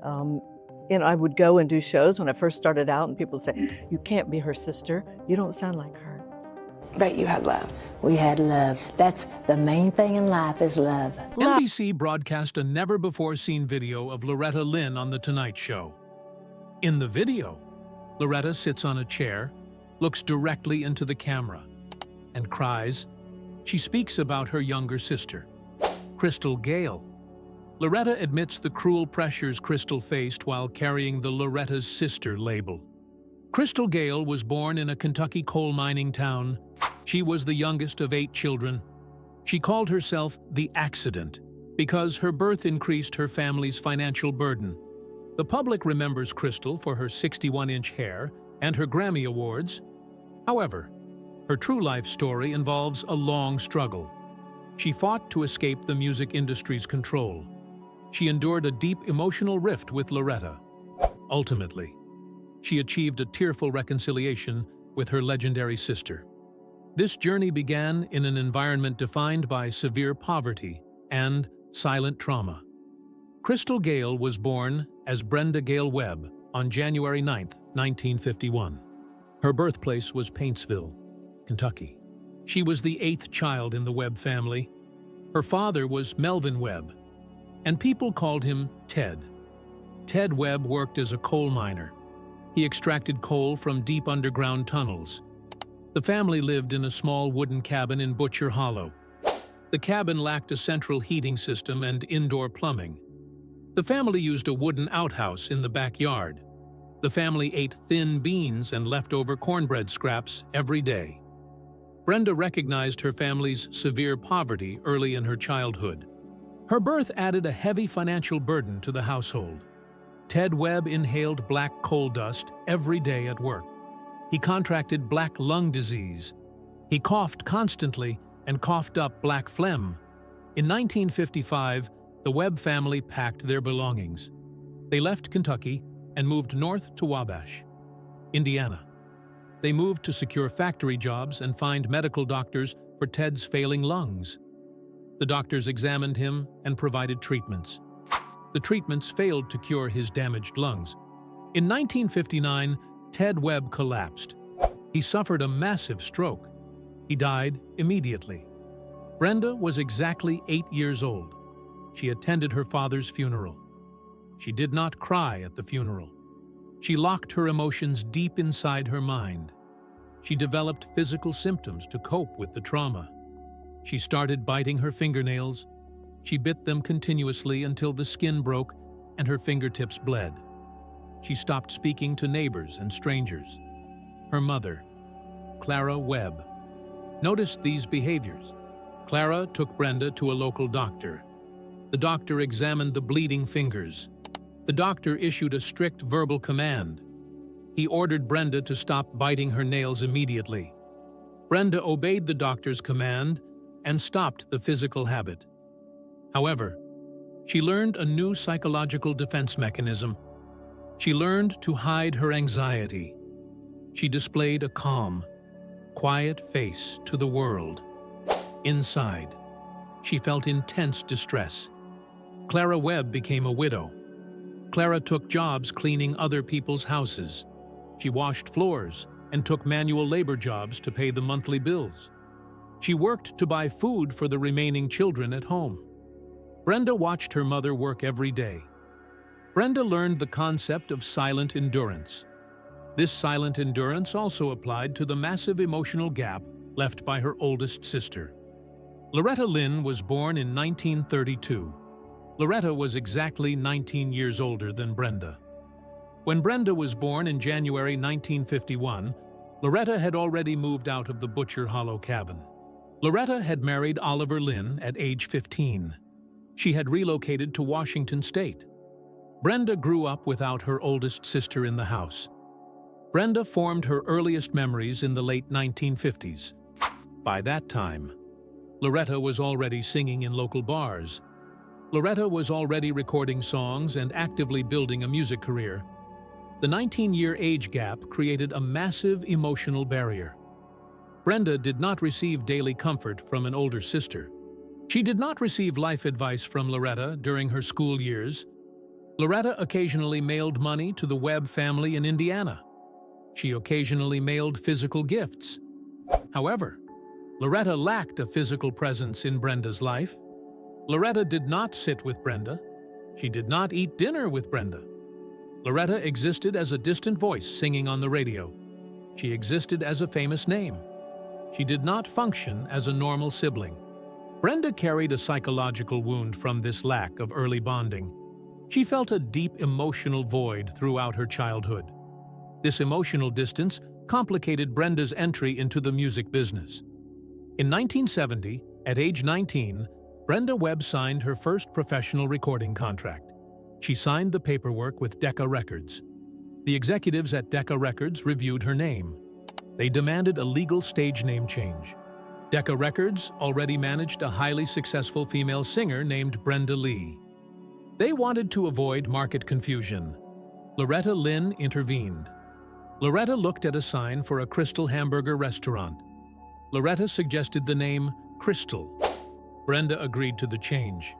Um, I would go and do shows when I first started out, and people would say, "You can't be her sister. You don't sound like her." But you had love. We had love. That's the main thing in life is love. NBC broadcast a never-before-seen video of Loretta Lynn on The Tonight Show. In the video, Loretta sits on a chair, looks directly into the camera, and cries. She speaks about her younger sister, Crystal Gayle. Loretta admits the cruel pressures Crystal faced while carrying the Loretta's sister label. Crystal Gayle was born in a Kentucky coal mining town. She was the youngest of 8 children. She called herself the accident because her birth increased her family's financial burden. The public remembers Crystal for her 61-inch hair and her Grammy Awards. However, her true life story involves a long struggle. She fought to escape the music industry's control. She endured a deep emotional rift with Loretta. Ultimately, she achieved a tearful reconciliation with her legendary sister. This journey began in an environment defined by severe poverty and silent trauma. Crystal Gayle was born as Brenda Gayle Webb on January 9, 1951. Her birthplace was Paintsville, Kentucky. She was the 8th child in the Webb family. Her father was Melvin Webb, and people called him Ted. Ted Webb worked as a coal miner. He extracted coal from deep underground tunnels. The family lived in a small wooden cabin in Butcher Hollow. The cabin lacked a central heating system and indoor plumbing. The family used a wooden outhouse in the backyard. The family ate thin beans and leftover cornbread scraps every day. Brenda recognized her family's severe poverty early in her childhood. Her birth added a heavy financial burden to the household. Ted Webb inhaled black coal dust every day at work. He contracted black lung disease. He coughed constantly and coughed up black phlegm. In 1955, the Webb family packed their belongings. They left Kentucky and moved north to Wabash, Indiana. They moved to secure factory jobs and find medical doctors for Ted's failing lungs. The doctors examined him and provided treatments. The treatments failed to cure his damaged lungs. In 1959, Ted Webb collapsed. He suffered a massive stroke. He died immediately. Brenda was exactly 8 years old. She attended her father's funeral. She did not cry at the funeral. She locked her emotions deep inside her mind. She developed physical symptoms to cope with the trauma. She started biting her fingernails. She bit them continuously until the skin broke and her fingertips bled. She stopped speaking to neighbors and strangers. Her mother, Clara Webb, noticed these behaviors. Clara took Brenda to a local doctor. The doctor examined the bleeding fingers. The doctor issued a strict verbal command. He ordered Brenda to stop biting her nails immediately. Brenda obeyed the doctor's command and stopped the physical habit. However, she learned a new psychological defense mechanism. She learned to hide her anxiety. She displayed a calm, quiet face to the world. Inside, she felt intense distress. Clara Webb became a widow. Clara took jobs cleaning other people's houses. She washed floors and took manual labor jobs to pay the monthly bills. She worked to buy food for the remaining children at home. Brenda watched her mother work every day. Brenda learned the concept of silent endurance. This silent endurance also applied to the massive emotional gap left by her oldest sister. Loretta Lynn was born in 1932. Loretta was exactly 19 years older than Brenda. When Brenda was born in January 1951, Loretta had already moved out of the Butcher Hollow cabin. Loretta had married Oliver Lynn at age 15. She had relocated to Washington State. Brenda grew up without her oldest sister in the house. Brenda formed her earliest memories in the late 1950s. By that time, Loretta was already singing in local bars. Loretta was already recording songs and actively building a music career. The 19-year age gap created a massive emotional barrier. Brenda did not receive daily comfort from an older sister. She did not receive life advice from Loretta during her school years. Loretta occasionally mailed money to the Webb family in Indiana. She occasionally mailed physical gifts. However, Loretta lacked a physical presence in Brenda's life. Loretta did not sit with Brenda. She did not eat dinner with Brenda. Loretta existed as a distant voice singing on the radio. She existed as a famous name. She did not function as a normal sibling. Brenda carried a psychological wound from this lack of early bonding. She felt a deep emotional void throughout her childhood. This emotional distance complicated Brenda's entry into the music business. In 1970, at age 19, Brenda Webb signed her first professional recording contract. She signed the paperwork with Decca Records. The executives at Decca Records reviewed her name. They demanded a legal stage name change. Decca Records already managed a highly successful female singer named Brenda Lee. They wanted to avoid market confusion. Loretta Lynn intervened. Loretta looked at a sign for a Crystal hamburger restaurant. Loretta suggested the name Crystal. Brenda agreed to the change.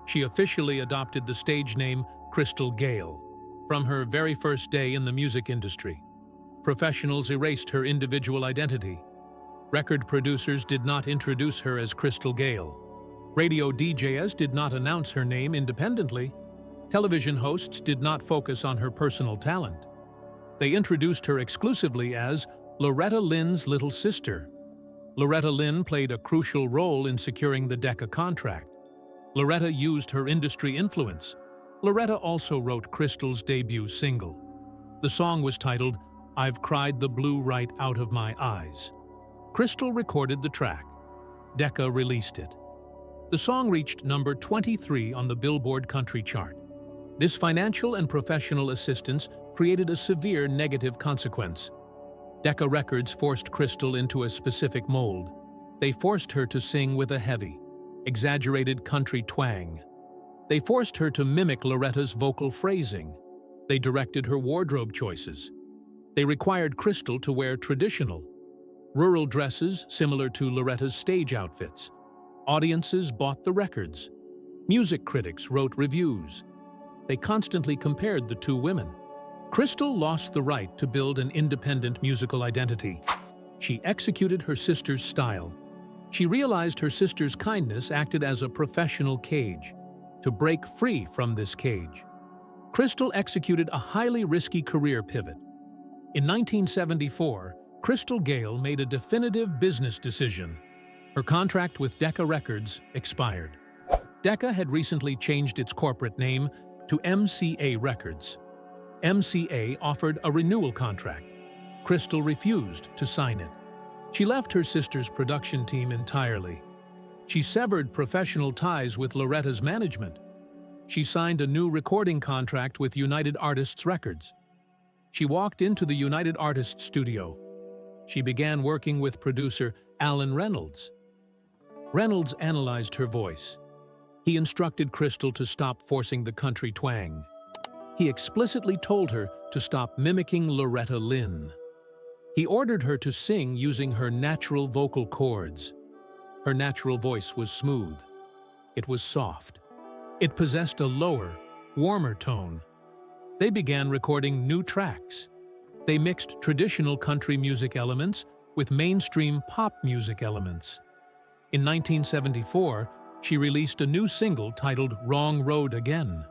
She officially adopted the stage name Crystal Gayle from her very first day in the music industry. Professionals erased her individual identity. Record producers did not introduce her as Crystal Gayle. Radio DJs did not announce her name independently. Television hosts did not focus on her personal talent. They introduced her exclusively as Loretta Lynn's little sister. Loretta Lynn played a crucial role in securing the Decca contract. Loretta used her industry influence. Loretta also wrote Crystal's debut single. The song was titled, "I've Cried the Blue Right Out of My Eyes." Crystal recorded the track. Decca released it. The song reached number 23 on the Billboard country chart. This financial and professional assistance created a severe negative consequence. Decca Records forced Crystal into a specific mold. They forced her to sing with a heavy, exaggerated country twang. They forced her to mimic Loretta's vocal phrasing. They directed her wardrobe choices. They required Crystal to wear traditional, rural dresses similar to Loretta's stage outfits. Audiences bought the records. Music critics wrote reviews. They constantly compared the two women. Crystal lost the right to build an independent musical identity. She executed her sister's style. She realized her sister's kindness acted as a professional cage. To break free from this cage, Crystal executed a highly risky career pivot. In 1974, Crystal Gayle made a definitive business decision. Her contract with Decca Records expired. Decca had recently changed its corporate name to MCA Records. MCA offered a renewal contract. Crystal refused to sign it. She left her sister's production team entirely. She severed professional ties with Loretta's management. She signed a new recording contract with United Artists Records. She walked into the United Artists studio. She began working with producer Alan Reynolds. Reynolds analyzed her voice. He instructed Crystal to stop forcing the country twang. He explicitly told her to stop mimicking Loretta Lynn. He ordered her to sing using her natural vocal cords. Her natural voice was smooth. It was soft. It possessed a lower, warmer tone. They began recording new tracks. They mixed traditional country music elements with mainstream pop music elements. In 1974, she released a new single titled "Wrong Road Again."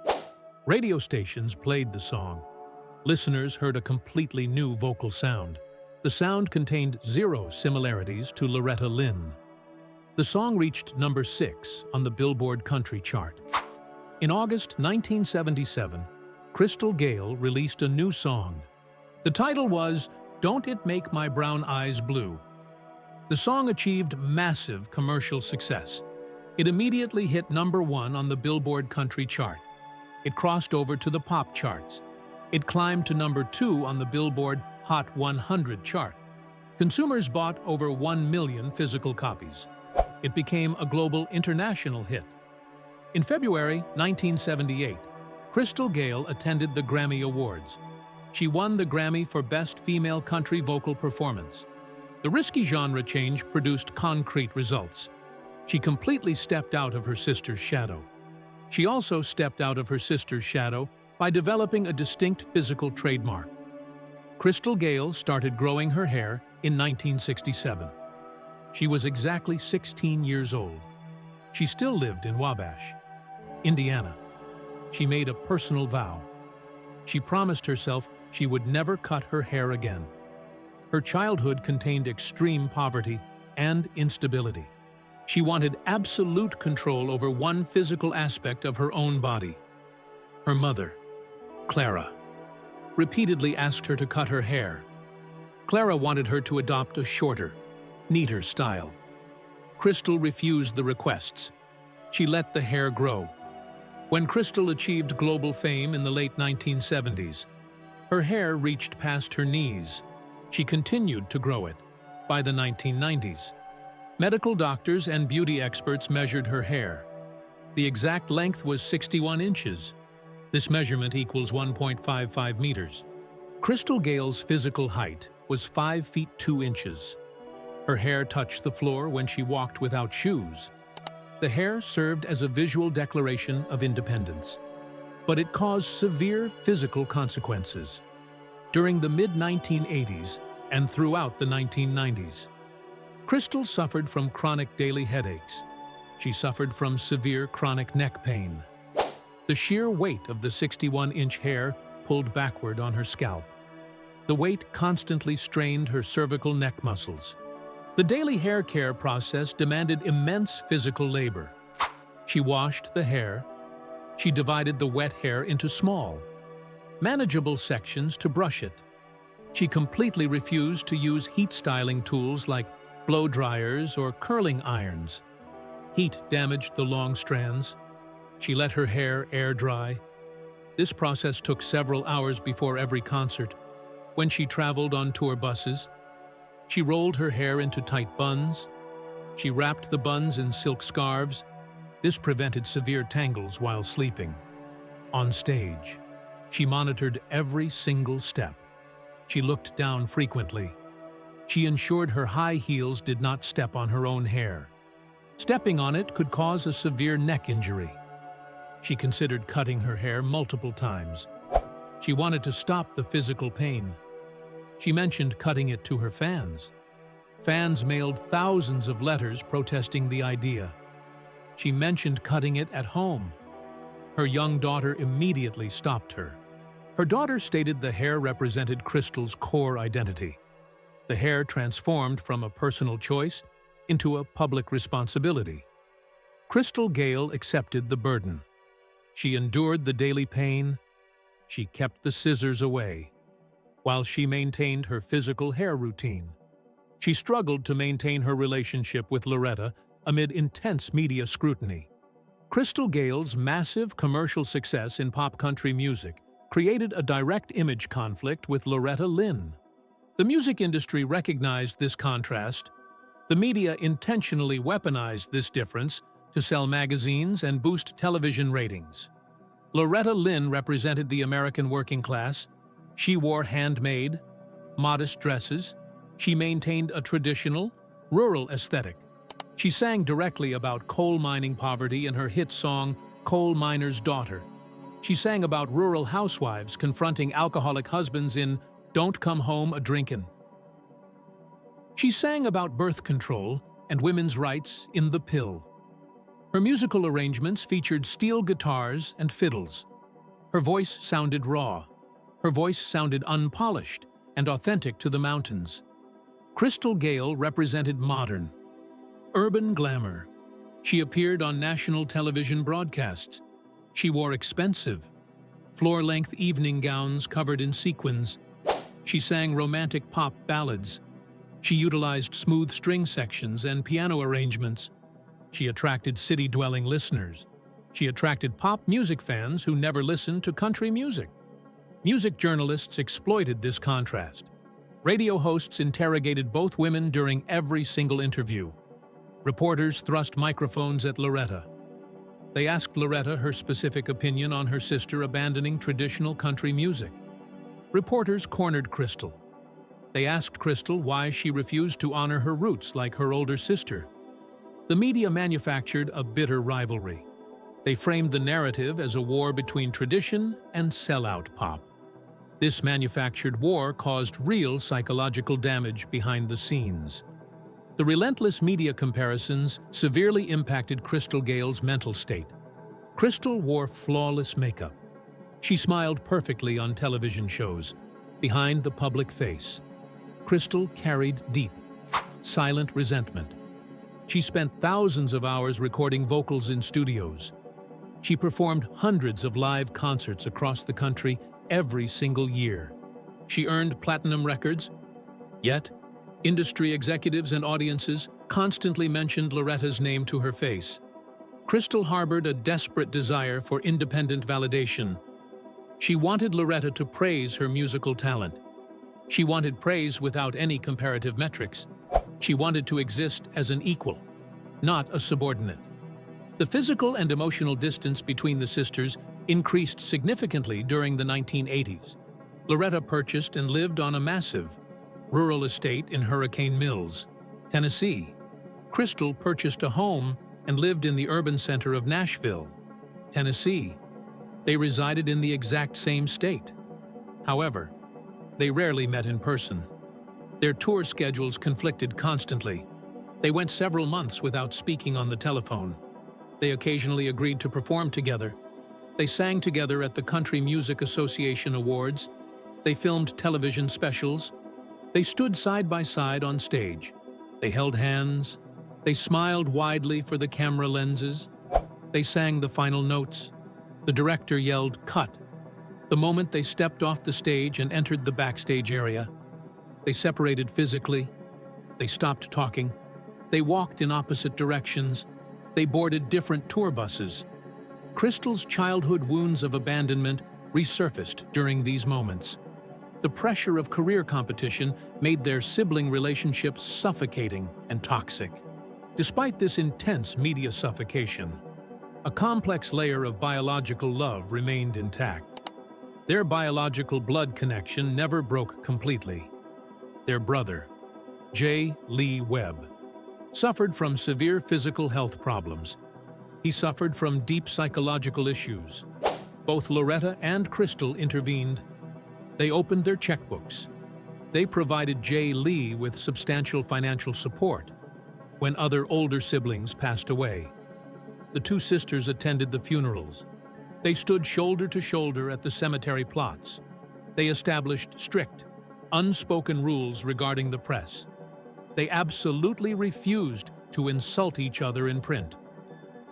Radio stations played the song. Listeners heard a completely new vocal sound. The sound contained zero similarities to Loretta Lynn. The song reached number 6 on the Billboard country chart. In August 1977, Crystal Gayle released a new song. The title was "Don't It Make My Brown Eyes Blue." The song achieved massive commercial success. It immediately hit number 1 on the Billboard country chart. It crossed over to the pop charts. It climbed to number 2 on the Billboard Hot 100 chart. Consumers bought over 1 million physical copies. It became a global international hit. In February 1978, Crystal Gayle attended the Grammy Awards. She won the Grammy for Best Female Country Vocal Performance. The risky genre change produced concrete results. She completely stepped out of her sister's shadow. She also stepped out of her sister's shadow by developing a distinct physical trademark. Crystal Gayle started growing her hair in 1967. She was exactly 16 years old. She still lived in Wabash, Indiana. She made a personal vow. She promised herself she would never cut her hair again. Her childhood contained extreme poverty and instability. She wanted absolute control over one physical aspect of her own body. Her mother, Clara, repeatedly asked her to cut her hair. Clara wanted her to adopt a shorter, neater style. Crystal refused the requests. She let the hair grow. When Crystal achieved global fame in the late 1970s, her hair reached past her knees. She continued to grow it. By the 1990s, medical doctors and beauty experts measured her hair. The exact length was 61 inches. This measurement equals 1.55 meters. Crystal Gayle's physical height was 5 feet 2 inches. Her hair touched the floor when she walked without shoes. The hair served as a visual declaration of independence, but it caused severe physical consequences. During the mid-1980s and throughout the 1990s, Crystal suffered from chronic daily headaches. She suffered from severe chronic neck pain. The sheer weight of the 61-inch hair pulled backward on her scalp. The weight constantly strained her cervical neck muscles. The daily hair care process demanded immense physical labor. She washed the hair. She divided the wet hair into small, manageable sections to brush it. She completely refused to use heat styling tools like blow dryers or curling irons. Heat damaged the long strands. She let her hair air dry. This process took several hours before every concert. When she traveled on tour buses, she rolled her hair into tight buns. She wrapped the buns in silk scarves. This prevented severe tangles while sleeping. On stage, she monitored every single step. She looked down frequently. She ensured her high heels did not step on her own hair. Stepping on it could cause a severe neck injury. She considered cutting her hair multiple times. She wanted to stop the physical pain. She mentioned cutting it to her fans. Fans mailed thousands of letters protesting the idea. She mentioned cutting it at home. Her young daughter immediately stopped her. Her daughter stated the hair represented Crystal's core identity. The hair transformed from a personal choice into a public responsibility. Crystal Gayle accepted the burden. She endured the daily pain. She kept the scissors away. While she maintained her physical hair routine, she struggled to maintain her relationship with Loretta amid intense media scrutiny. Crystal Gayle's massive commercial success in pop country music created a direct image conflict with Loretta Lynn. The music industry recognized this contrast. The media intentionally weaponized this difference to sell magazines and boost television ratings. Loretta Lynn represented the American working class. She wore handmade, modest dresses. She maintained a traditional, rural aesthetic. She sang directly about coal mining poverty in her hit song, Coal Miner's Daughter. She sang about rural housewives confronting alcoholic husbands in Don't Come Home a-Drinkin'. She sang about birth control and women's rights in The Pill. Her musical arrangements featured steel guitars and fiddles. Her voice sounded raw. Her voice sounded unpolished and authentic to the mountains. Crystal Gayle represented modern, urban glamour. She appeared on national television broadcasts. She wore expensive, floor-length evening gowns covered in sequins. She sang romantic pop ballads. She utilized smooth string sections and piano arrangements. She attracted city-dwelling listeners. She attracted pop music fans who never listened to country music. Music journalists exploited this contrast. Radio hosts interrogated both women during every single interview. Reporters thrust microphones at Loretta. They asked Loretta her specific opinion on her sister abandoning traditional country music. Reporters cornered Crystal. They asked Crystal why she refused to honor her roots like her older sister. The media manufactured a bitter rivalry. They framed the narrative as a war between tradition and sellout pop. This manufactured war caused real psychological damage behind the scenes. The relentless media comparisons severely impacted Crystal Gayle's mental state. Crystal wore flawless makeup. She smiled perfectly on television shows. Behind the public face, Crystal carried deep, silent resentment. She spent thousands of hours recording vocals in studios. She performed hundreds of live concerts across the country every single year. She earned platinum records, yet industry executives and audiences constantly mentioned Loretta's name to her face. Crystal harbored a desperate desire for independent validation. She wanted Loretta to praise her musical talent. She wanted praise without any comparative metrics. She wanted to exist as an equal, not a subordinate. The physical and emotional distance between the sisters increased significantly during the 1980s. Loretta purchased and lived on a massive, rural estate in Hurricane Mills, Tennessee. Crystal purchased a home and lived in the urban center of Nashville, Tennessee. They resided in the exact same state. However, they rarely met in person. Their tour schedules conflicted constantly. They went several months without speaking on the telephone. They occasionally agreed to perform together. They sang together at the Country Music Association Awards. They filmed television specials. They stood side by side on stage. They held hands. They smiled widely for the camera lenses. They sang the final notes. The director yelled, "Cut." The moment they stepped off the stage and entered the backstage area, they separated physically. They stopped talking. They walked in opposite directions. They boarded different tour buses. Crystal's childhood wounds of abandonment resurfaced during these moments. The pressure of career competition made their sibling relationship suffocating and toxic. Despite this intense media suffocation, a complex layer of biological love remained intact. Their biological blood connection never broke completely. Their brother, J. Lee Webb, suffered from severe physical health problems. He suffered from deep psychological issues. Both Loretta and Crystal intervened. They opened their checkbooks. They provided J. Lee with substantial financial support when other older siblings passed away. The two sisters attended the funerals. They stood shoulder to shoulder at the cemetery plots. They established strict, unspoken rules regarding the press. They absolutely refused to insult each other in print.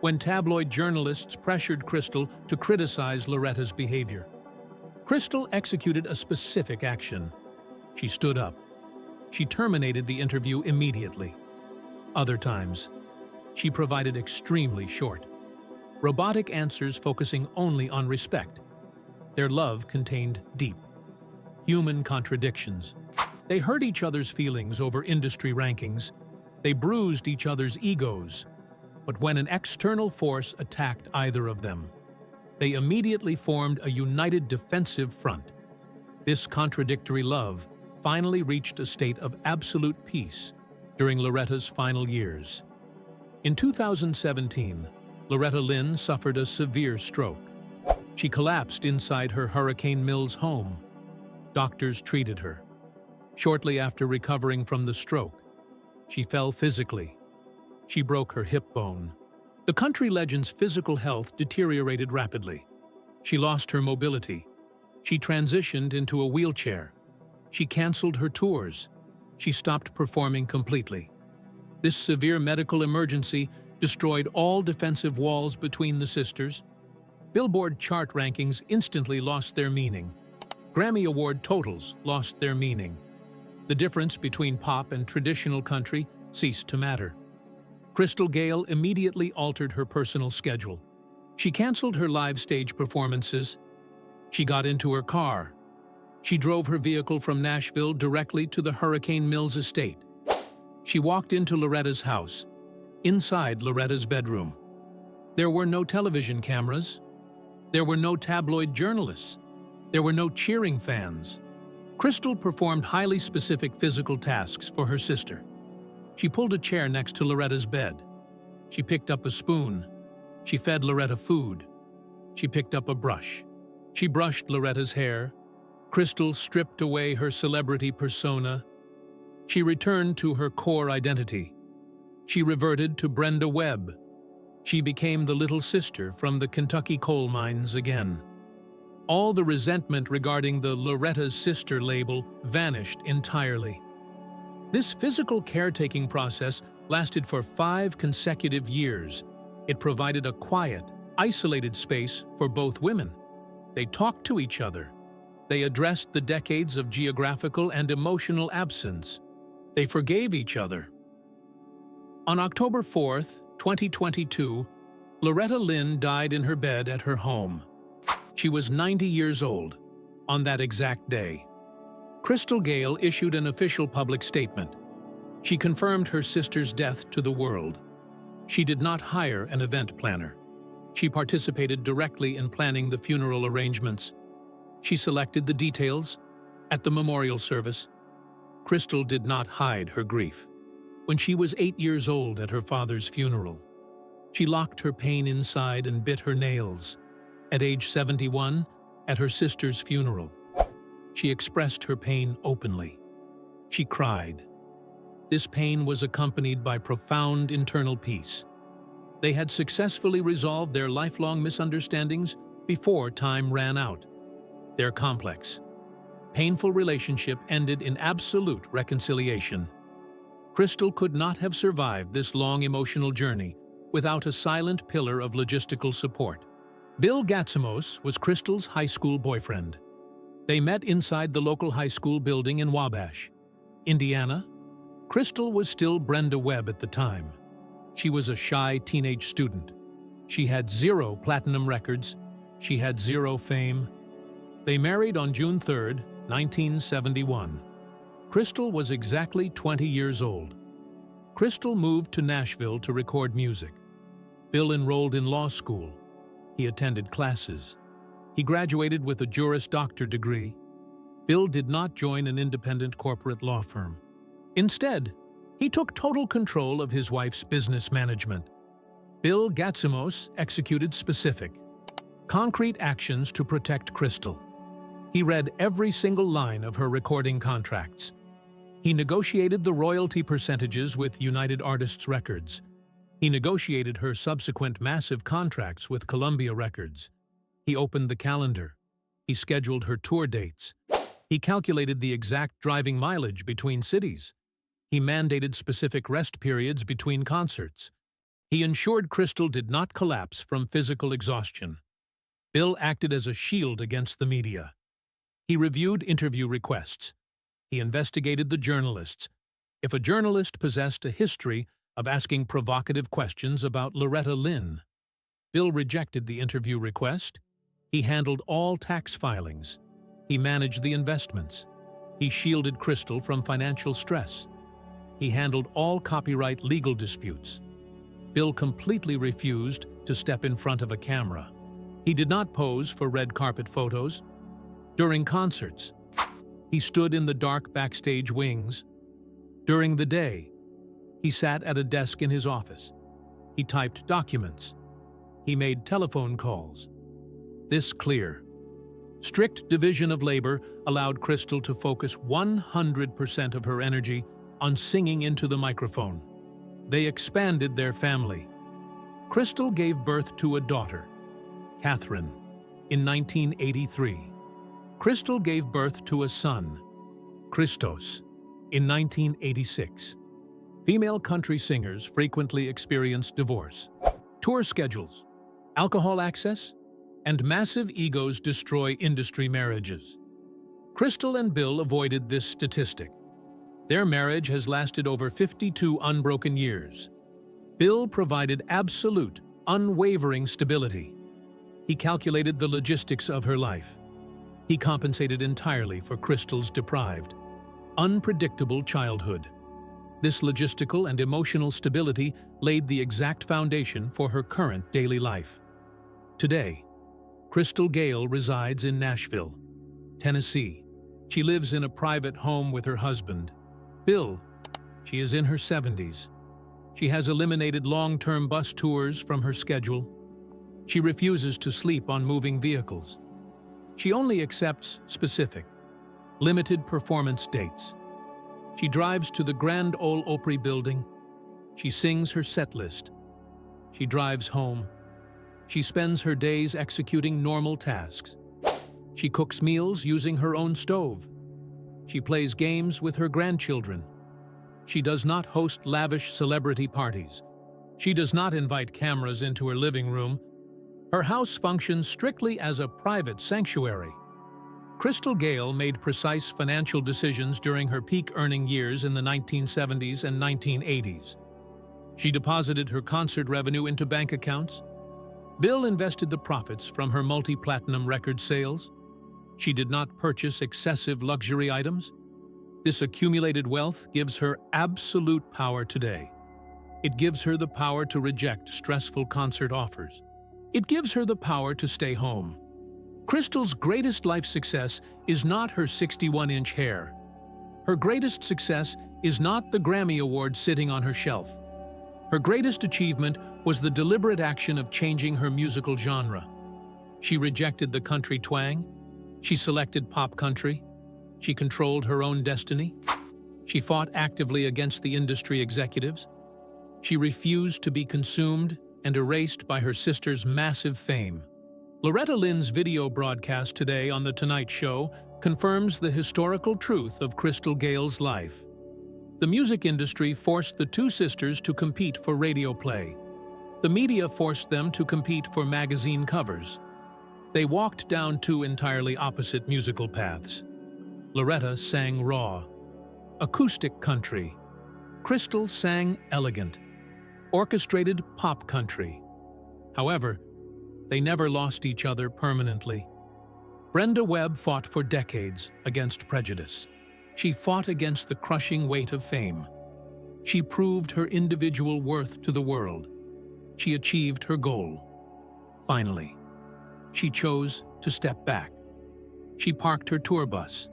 When tabloid journalists pressured Crystal to criticize Loretta's behavior, Crystal executed a specific action. She stood up. She terminated the interview immediately. Other times, she provided extremely short, robotic answers focusing only on respect. Their love contained deep, human contradictions. They hurt each other's feelings over industry rankings. They bruised each other's egos. But when an external force attacked either of them, they immediately formed a united defensive front. This contradictory love finally reached a state of absolute peace during Loretta's final years. In 2017, Loretta Lynn suffered a severe stroke. She collapsed inside her Hurricane Mills home. Doctors treated her. Shortly after recovering from the stroke, she fell physically. She broke her hip bone. The country legend's physical health deteriorated rapidly. She lost her mobility. She transitioned into a wheelchair. She canceled her tours. She stopped performing completely. This severe medical emergency destroyed all defensive walls between the sisters. Billboard chart rankings instantly lost their meaning. Grammy Award totals lost their meaning. The difference between pop and traditional country ceased to matter. Crystal Gayle immediately altered her personal schedule. She canceled her live stage performances. She got into her car. She drove her vehicle from Nashville directly to the Hurricane Mills estate. She walked into Loretta's house, inside Loretta's bedroom. There were no television cameras. There were no tabloid journalists. There were no cheering fans. Crystal performed highly specific physical tasks for her sister. She pulled a chair next to Loretta's bed. She picked up a spoon. She fed Loretta food. She picked up a brush. She brushed Loretta's hair. Crystal stripped away her celebrity persona. She returned to her core identity. She reverted to Brenda Webb. She became the little sister from the Kentucky coal mines again. All the resentment regarding the Loretta's sister label vanished entirely. This physical caretaking process lasted for 5 consecutive years. It provided a quiet, isolated space for both women. They talked to each other. They addressed the decades of geographical and emotional absence. They forgave each other. On October 4th, 2022, Loretta Lynn died in her bed at her home. She was 90 years old on that exact day. Crystal Gayle issued an official public statement. She confirmed her sister's death to the world. She did not hire an event planner. She participated directly in planning the funeral arrangements. She selected the details. At the memorial service, Crystal did not hide her grief. When she was 8 years old at her father's funeral, she locked her pain inside and bit her nails. At age 71, at her sister's funeral, she expressed her pain openly. She cried. This pain was accompanied by profound internal peace. They had successfully resolved their lifelong misunderstandings before time ran out. Their complex, painful relationship ended in absolute reconciliation. Crystal could not have survived this long emotional journey without a silent pillar of logistical support. Bill Gatsamos was Crystal's high school boyfriend. They met inside the local high school building in Wabash, Indiana. Crystal was still Brenda Webb at the time. She was a shy teenage student. She had 0 platinum records. She had 0 fame. They married on June 3, 1971. Crystal was exactly 20 years old. Crystal moved to Nashville to record music. Bill enrolled in law school. He attended classes. He graduated with a Juris Doctor degree. Bill did not join an independent corporate law firm. Instead, he took total control of his wife's business management. Bill Gatsamos executed specific, concrete actions to protect Crystal. He read every single line of her recording contracts. He negotiated the royalty percentages with United Artists Records. He negotiated her subsequent massive contracts with Columbia Records. He opened the calendar. He scheduled her tour dates. He calculated the exact driving mileage between cities. He mandated specific rest periods between concerts. He ensured Crystal did not collapse from physical exhaustion. Bill acted as a shield against the media. He reviewed interview requests. He investigated the journalists. If a journalist possessed a history of asking provocative questions about Loretta Lynn, Bill rejected the interview request. He handled all tax filings. He managed the investments. He shielded Crystal from financial stress. He handled all copyright legal disputes. Bill completely refused to step in front of a camera. He did not pose for red carpet photos. During concerts, he stood in the dark backstage wings. During the day, he sat at a desk in his office. He typed documents. He made telephone calls. This clear, strict division of labor allowed Crystal to focus 100% of her energy on singing into the microphone. They expanded their family. Crystal gave birth to a daughter, Catherine, in 1983. Crystal gave birth to a son, Christos, in 1986. Female country singers frequently experience divorce. Tour schedules, alcohol access, and massive egos destroy industry marriages. Crystal and Bill avoided this statistic. Their marriage has lasted over 52 unbroken years. Bill provided absolute, unwavering stability. He calculated the logistics of her life. He compensated entirely for Crystal's deprived, unpredictable childhood. This logistical and emotional stability laid the exact foundation for her current daily life. Today, Crystal Gayle resides in Nashville, Tennessee. She lives in a private home with her husband, Bill. She is in her 70s. She has eliminated long-term bus tours from her schedule. She refuses to sleep on moving vehicles. She only accepts specific, limited performance dates. She drives to the Grand Ole Opry building. She sings her set list. She drives home. She spends her days executing normal tasks. She cooks meals using her own stove. She plays games with her grandchildren. She does not host lavish celebrity parties. She does not invite cameras into her living room. Her house functions strictly as a private sanctuary. Crystal Gayle made precise financial decisions during her peak earning years in the 1970s and 1980s. She deposited her concert revenue into bank accounts. Bill invested the profits from her multi-platinum record sales. She did not purchase excessive luxury items. This accumulated wealth gives her absolute power today. It gives her the power to reject stressful concert offers. It gives her the power to stay home. Crystal's greatest life success is not her 61-inch hair. Her greatest success is not the Grammy Award sitting on her shelf. Her greatest achievement was the deliberate action of changing her musical genre. She rejected the country twang. She selected pop country. She controlled her own destiny. She fought actively against the industry executives. She refused to be consumed and erased by her sister's massive fame. Loretta Lynn's video broadcast today on The Tonight Show confirms the historical truth of Crystal Gayle's life. The music industry forced the two sisters to compete for radio play. The media forced them to compete for magazine covers. They walked down two entirely opposite musical paths. Loretta sang raw, acoustic country. Crystal sang elegant, orchestrated pop country. However, they never lost each other permanently. Brenda Webb fought for decades against prejudice. She fought against the crushing weight of fame. She proved her individual worth to the world. She achieved her goal. Finally, she chose to step back. She parked her tour bus.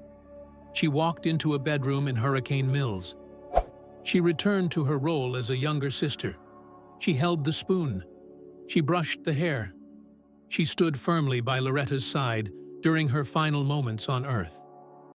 She walked into a bedroom in Hurricane Mills. She returned to her role as a younger sister. She held the spoon. She brushed the hair. She stood firmly by Loretta's side during her final moments on Earth.